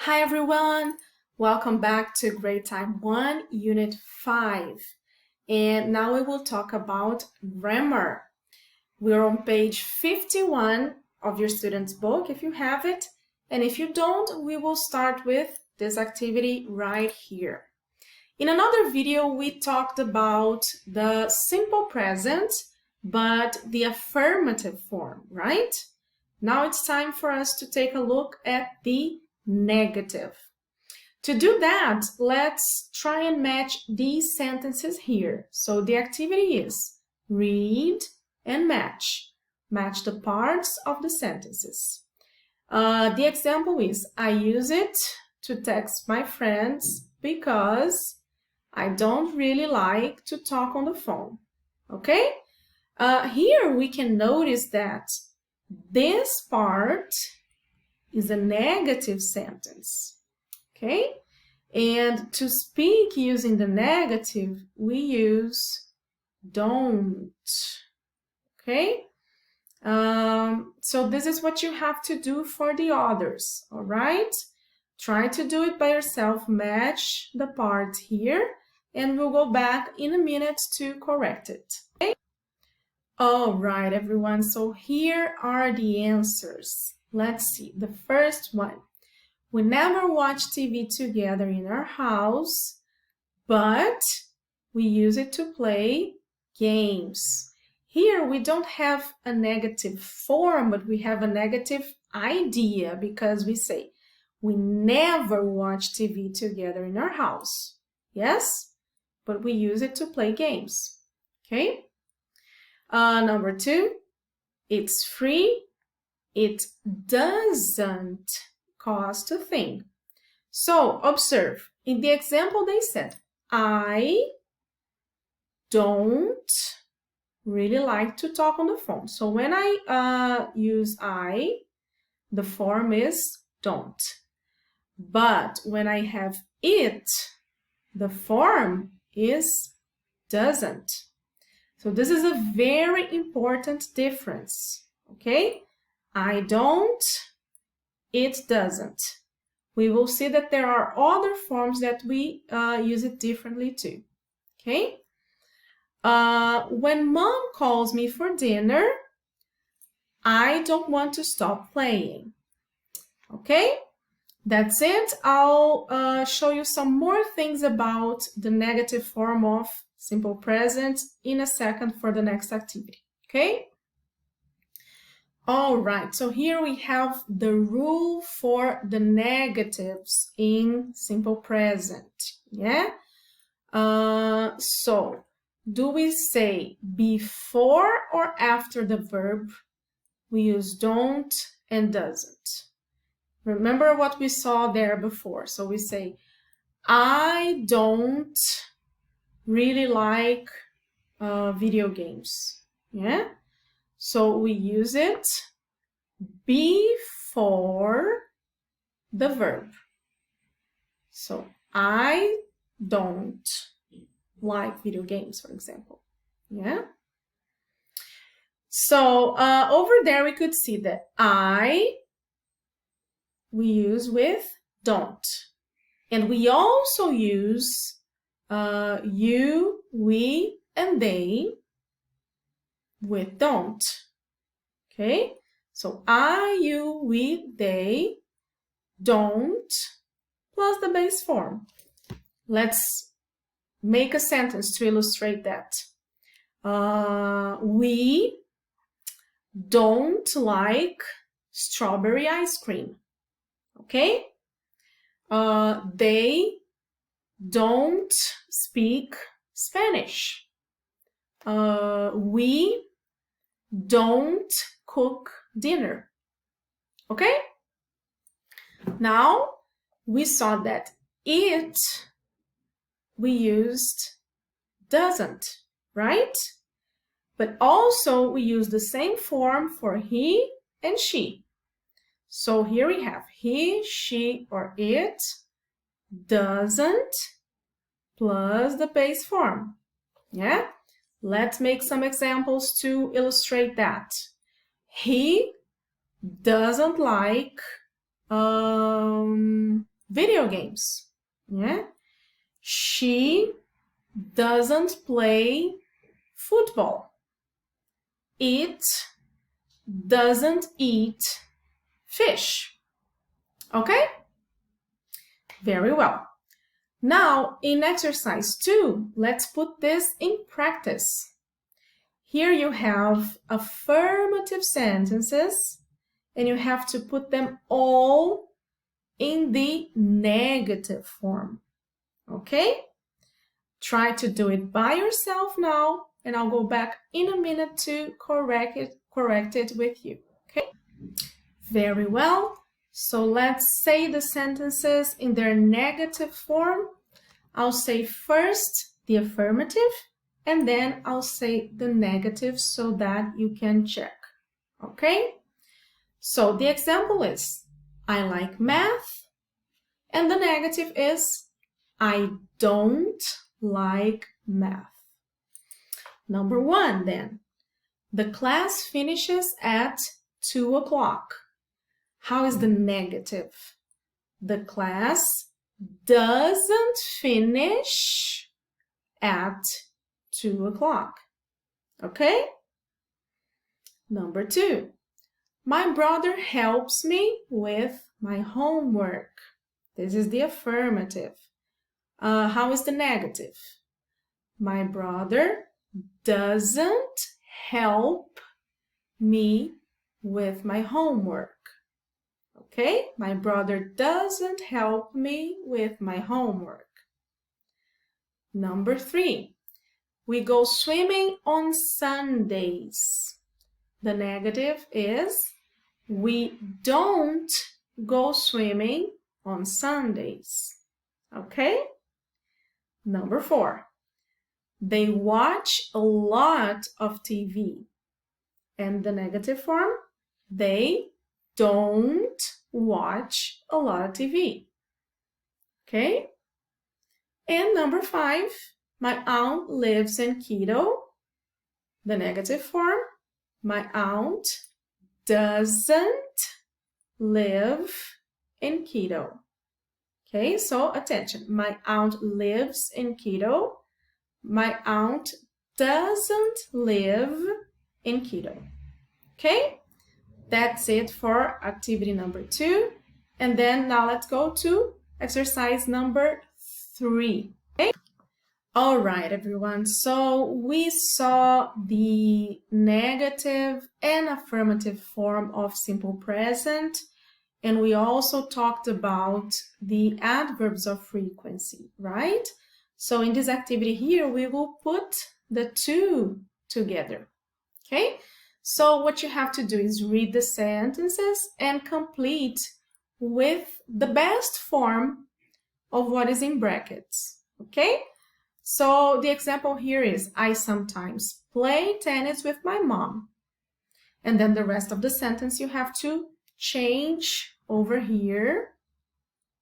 Hi everyone, welcome back to Grade Time 1, Unit 5. And now we will talk about grammar. We're on page 51 of your student's book if you have it. And if you don't, we will start with this activity right here. In another video, we talked about the simple present, but the affirmative form, right? Now it's time for us to take a look at the negative. To do that, let's try and match these sentences here. So the activity is read and match. Match the parts of the sentences. The example is, I use it to text my friends because I don't really like to talk on the phone. Okay? Here we can notice that this part is a negative sentence, okay? And to speak using the negative, we use don't, okay? So this is what you have to do for the others, all right? Try to do it by yourself, match the parts here, and we'll go back in a minute to correct it, okay? All right, everyone, so here are the answers. Let's see, the first one. We never watch TV together in our house, but we use it to play games. Here we don't have a negative form, but we have a negative idea because we say, we never watch TV together in our house. Yes, but we use it to play games. Okay? Number 2, it's free. It doesn't cost a thing. So observe, in the example they said, I don't really like to talk on the phone. So when I use I, the form is don't. But when I have it, the form is doesn't. So this is a very important difference, okay? I don't, it doesn't. We will see that there are other forms that we use it differently too, okay? When mom calls me for dinner, I don't want to stop playing, okay? That's it. I'll show you some more things about the negative form of simple present in a second for the next activity, okay? All right, so here we have the rule for the negatives in simple present, yeah? So, do we say before or after the verb? We use don't and doesn't. Remember what we saw there before. So we say, I don't really like video games, yeah? So we use it before the verb. So I don't like video games, for example. Yeah. So over there we could see that we use with don't. And we also use you, we, and they with don't. Okay, so I, you, we, they, don't, plus the base form. Let's make a sentence to illustrate that. We don't like strawberry ice cream. Okay? They don't speak Spanish. We don't cook dinner. Okay? Now, we saw that it, we used doesn't, right? But also we use the same form for he and she. So here we have he, she, or it doesn't plus the base form. Yeah? Let's make some examples to illustrate that. He doesn't like video games. Yeah? She doesn't play football. It doesn't eat fish. Okay? Very well. Now, in exercise 2, let's put this in practice. Here you have affirmative sentences, and you have to put them all in the negative form. Okay? Try to do it by yourself now, and I'll go back in a minute to correct it with you. Okay? Very well. So let's say the sentences in their negative form. I'll say first the affirmative, and then I'll say the negative so that you can check. Okay? So the example is, I like math, and the negative is, I don't like math. Number 1 then, the class finishes at 2 o'clock. How is the negative? The class doesn't finish at 2 o'clock. Okay? Number 2, my brother helps me with my homework. This is the affirmative. How is the negative? My brother doesn't help me with my homework. Okay? My brother doesn't help me with my homework. Number 3, we go swimming on Sundays. The negative is, we don't go swimming on Sundays. Okay? Number 4, they watch a lot of TV. And the negative form, they don't watch a lot of TV. Okay? And number 5, my aunt lives in Quito. The negative form, my aunt doesn't live in Quito. Okay, so attention. My aunt lives in Quito. My aunt doesn't live in Quito. Okay, that's it for activity number 2. And then now let's go to exercise number 3. Okay. All right, everyone. So we saw the negative and affirmative form of simple present. And we also talked about the adverbs of frequency, right? So in this activity here, we will put the 2 together, okay? So what you have to do is read the sentences and complete with the best form of what is in brackets, okay? So the example here is, I sometimes play tennis with my mom. And then the rest of the sentence you have to change over here,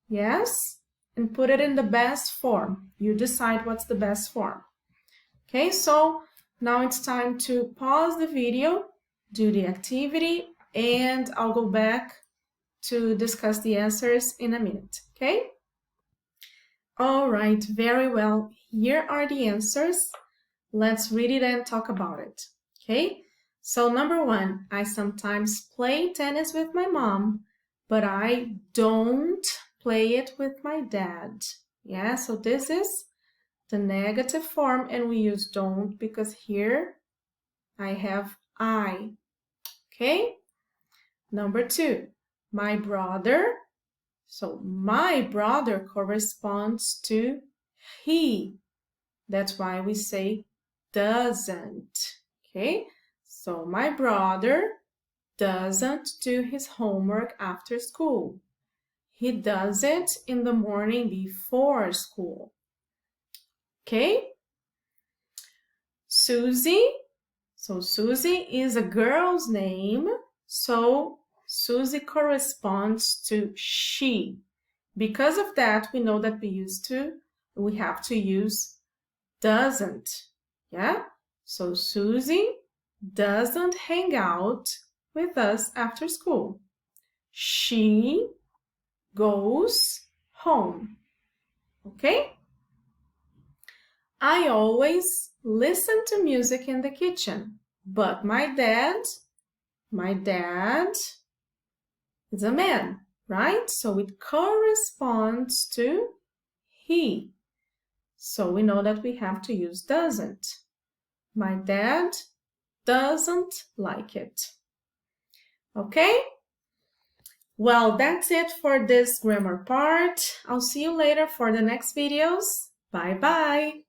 yes, and put it in the best form. You decide what's the best form. Okay, so now it's time to pause the video, do the activity, and I'll go back to discuss the answers in a minute, okay? All right, very well. Here are the answers. Let's read it and talk about it, okay? So number 1, I sometimes play tennis with my mom, but I don't play it with my dad. Yeah, so this is the negative form, and we use don't because here I have I. Okay? Number 2, my brother. So my brother corresponds to he. That's why we say doesn't. Okay? So my brother doesn't do his homework after school. He does it in the morning before school. Okay? Susie. So Susie is a girl's name. So Susie corresponds to she. Because of that, we know that we have to use doesn't. Yeah? So Susie doesn't hang out with us after school. She goes home. Okay? I always listen to music in the kitchen, but my dad is a man, right? So it corresponds to he. So we know that we have to use doesn't. My dad doesn't like it. Okay? Well, that's it for this grammar part. I'll see you later for the next videos. Bye-bye.